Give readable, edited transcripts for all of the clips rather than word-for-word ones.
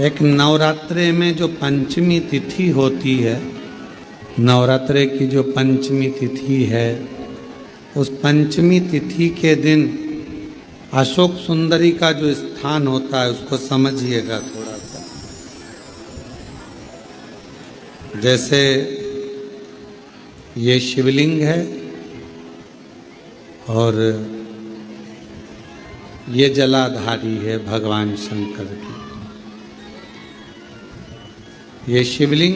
एक नवरात्रे में जो पंचमी तिथि होती है, नवरात्रे की जो पंचमी तिथि है, उस पंचमी तिथि के दिन अशोक सुंदरी का जो स्थान होता है उसको समझिएगा थोड़ा सा। जैसे ये शिवलिंग है और ये जलाधारी है भगवान शंकर की। ये शिवलिंग,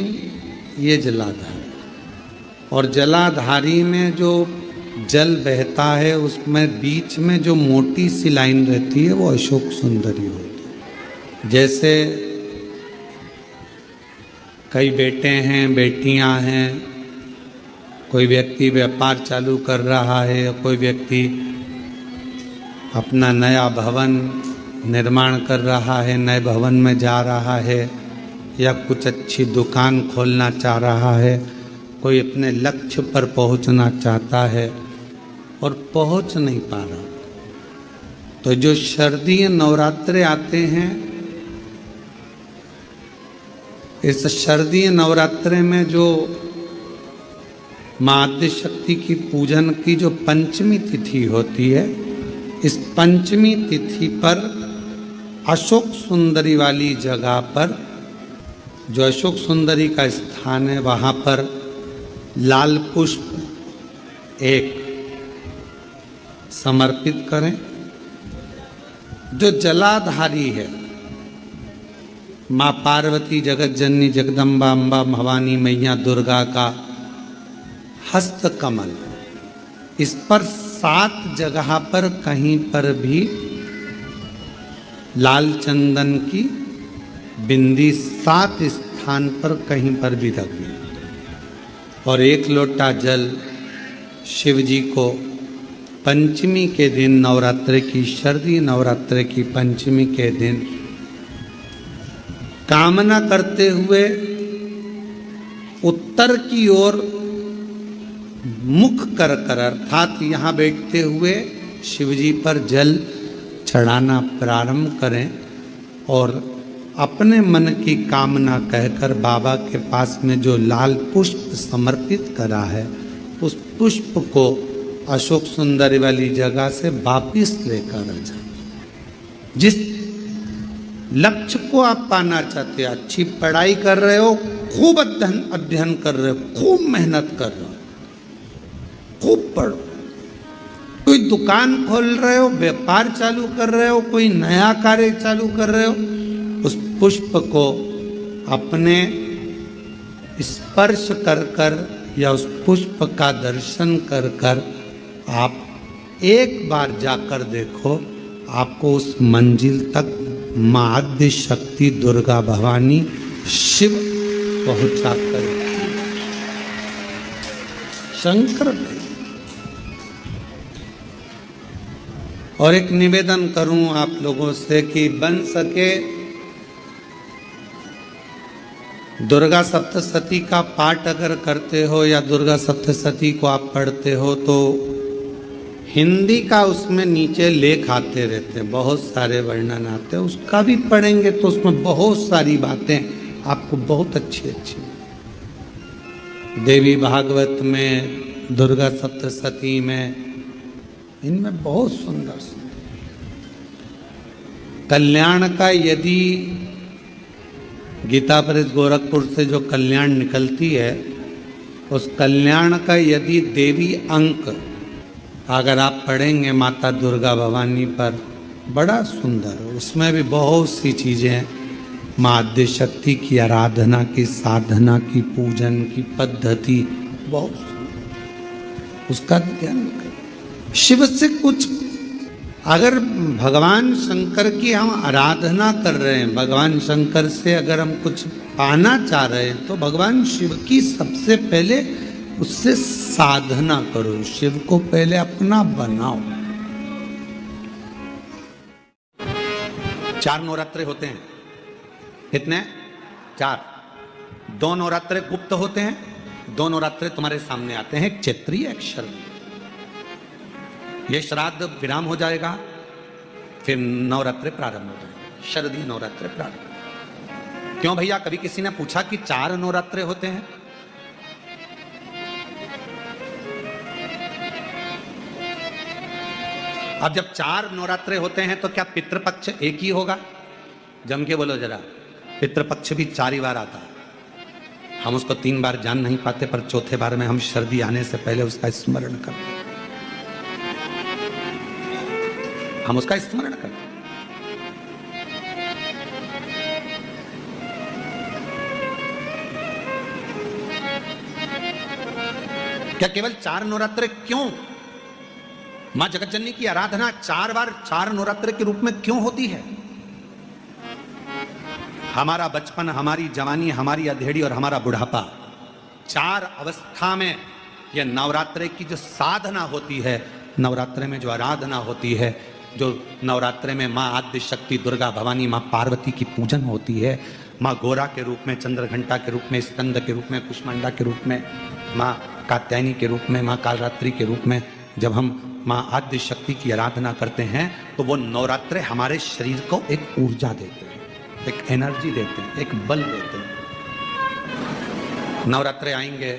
ये जलाधारी, और जलाधारी में जो जल बहता है उसमें बीच में जो मोटी सी लाइन रहती है वो अशोक सुंदरी होती है। जैसे कई बेटे हैं, बेटियां हैं, कोई व्यक्ति व्यापार चालू कर रहा है, कोई व्यक्ति अपना नया भवन निर्माण कर रहा है, नए भवन में जा रहा है, या कुछ अच्छी दुकान खोलना चाह रहा है, कोई अपने लक्ष्य पर पहुंचना चाहता है और पहुंच नहीं पा रहा। तो जो शारदीय नवरात्रे आते हैं, इस शारदीय नवरात्रे में जो मां आद्यशक्ति की पूजन की जो पंचमी तिथि होती है, इस पंचमी तिथि पर अशोक सुंदरी वाली जगह पर, जो अशोक सुंदरी का स्थान है, वहाँ पर लाल पुष्प एक समर्पित करें। जो जलाधारी है, माँ पार्वती, जगत जननी, जगदम्बा, अम्बा, भवानी मैया दुर्गा का हस्त कमल, इस पर 7 जगह पर कहीं पर भी लाल चंदन की बिंदी 7 स्थान पर कहीं पर भी रख दें, और 1 लोटा जल शिव जी को पंचमी के दिन, नवरात्रि की, शारदीय नवरात्रि की पंचमी के दिन कामना करते हुए उत्तर की ओर मुख कर कर, अर्थात यहाँ बैठते हुए शिव जी पर जल चढ़ाना प्रारंभ करें और अपने मन की कामना कहकर बाबा के पास में जो लाल पुष्प समर्पित करा है, उस पुष्प को अशोक सुंदरी वाली जगह से वापिस लेकर आ जाए। जिस लक्ष्य को आप पाना चाहते हैं, अच्छी पढ़ाई कर रहे हो, खूब अध्ययन कर रहे हो, खूब मेहनत कर रहे हो, खूब पढ़ो, कोई दुकान खोल रहे हो, व्यापार चालू कर रहे हो, कोई नया कार्य चालू कर रहे हो, उस पुष्प को अपने स्पर्श कर कर या उस पुष्प का दर्शन कर कर आप एक बार जाकर देखो, आपको उस मंजिल तक मां आद्य शक्ति दुर्गा भवानी शिव पहुंचा कर शंकर। और एक निवेदन करूं आप लोगों से कि बन सके दुर्गा सप्तशती का पाठ अगर करते हो या दुर्गा सप्तशती को आप पढ़ते हो तो हिंदी का उसमें नीचे लेख आते रहते हैं, बहुत सारे वर्णन आते हैं, उसका भी पढ़ेंगे तो उसमें बहुत सारी बातें आपको बहुत अच्छी अच्छी, देवी भागवत में, दुर्गा सप्तशती में, इनमें बहुत सुंदर सुंदर कल्याण का, यदि गीता प्रेस गोरखपुर से जो कल्याण निकलती है, उस कल्याण का यदि देवी अंक अगर आप पढ़ेंगे माता दुर्गा भवानी पर, बड़ा सुंदर, उसमें भी बहुत सी चीज़ें माँ आद्य शक्ति की आराधना की, साधना की, पूजन की पद्धति बहुत सुंदर, उसका ध्यान करें। शिव से कुछ, अगर भगवान शंकर की हम आराधना कर रहे हैं, भगवान शंकर से अगर हम कुछ पाना चाह रहे हैं, तो भगवान शिव की सबसे पहले उससे साधना करो, शिव को पहले अपना बनाओ। 4 नवरात्रे होते हैं, कितने? 4। 2 नवरात्रे गुप्त होते हैं, 2 नवरात्रे तुम्हारे सामने आते हैं, एक चैत्रीय, एक शारदीय। ये श्राद्ध विराम हो जाएगा, फिर नवरात्रे प्रारंभ हो जाएंगे, शारदीय नवरात्रे प्रारंभ। क्यों भैया, कभी किसी ने पूछा कि 4 नवरात्रे होते हैं? अब जब 4 नवरात्रे होते हैं तो क्या पितृपक्ष एक ही होगा? जम के बोलो जरा। पितृपक्ष भी 4 ही बार आता है। हम उसको 3 बार जान नहीं पाते, पर चौथे बार में हम सर्दी आने से पहले उसका स्मरण करते हैं। हम उसका स्मरण करते हैं। क्या केवल 4 नवरात्रे क्यों? मां जगतजननी की आराधना 4 बार 4 नवरात्रे के रूप में क्यों होती है? हमारा बचपन, हमारी जवानी, हमारी अधेड़ी और हमारा बुढ़ापा, 4 अवस्था में यह नवरात्रे की जो साधना होती है, नवरात्रे में जो आराधना होती है, जो नवरात्रे में माँ आद्य शक्ति दुर्गा भवानी माँ पार्वती की पूजन होती है, माँ गोरा के रूप में, चंद्रघंटा के रूप में, स्कंद के रूप में, कुष्मांडा के रूप में, माँ कात्यायनी के रूप में, माँ कालरात्रि के रूप में, जब हम माँ आद्य शक्ति की आराधना करते हैं तो वो नवरात्रे हमारे शरीर को एक ऊर्जा देते हैं, एक एनर्जी देते हैं, एक बल देते हैं। नवरात्रे आएंगे,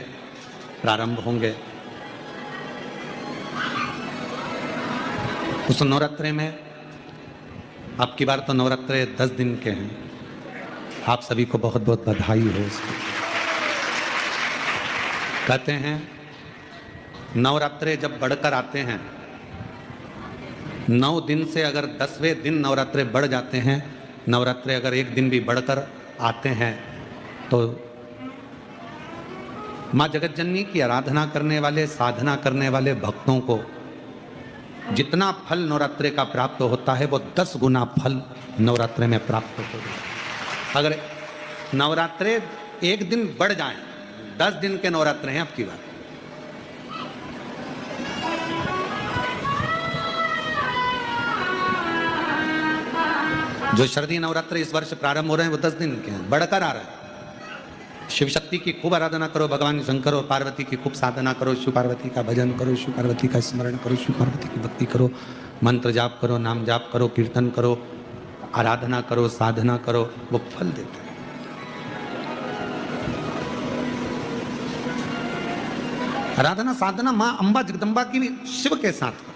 प्रारंभ होंगे। उस नवरात्रे में अब की बार तो नवरात्रे 10 दिन के हैं। आप सभी को बहुत बहुत बधाई हो उसकी। कहते हैं नवरात्रे जब बढ़कर आते हैं, 9 दिन से अगर 10वें दिन नवरात्रे बढ़ जाते हैं, नवरात्रे अगर 1 दिन भी बढ़कर आते हैं, तो माँ जगतजननी की आराधना करने वाले, साधना करने वाले भक्तों को जितना फल नवरात्रे का प्राप्त होता है, वो 10 गुना फल नवरात्रे में प्राप्त होता है। अगर नवरात्रे 1 दिन बढ़ जाएं, 10 दिन के नवरात्रे हैं अब की बात। जो शरदीय नवरात्रे इस वर्ष प्रारंभ हो रहे हैं वो 10 दिन के हैं, बढ़कर आ रहे हैं। शिव शक्ति की खूब आराधना करो, भगवान शंकर और पार्वती की खूब साधना करो, शिव पार्वती का भजन करो, शिव पार्वती का स्मरण करो, शिव पार्वती की भक्ति करो, मंत्र जाप करो, नाम जाप करो, कीर्तन करो, आराधना करो, साधना करो, वो फल देते हैं। आराधना साधना माँ अम्बा जगदम्बा की भी शिव के साथ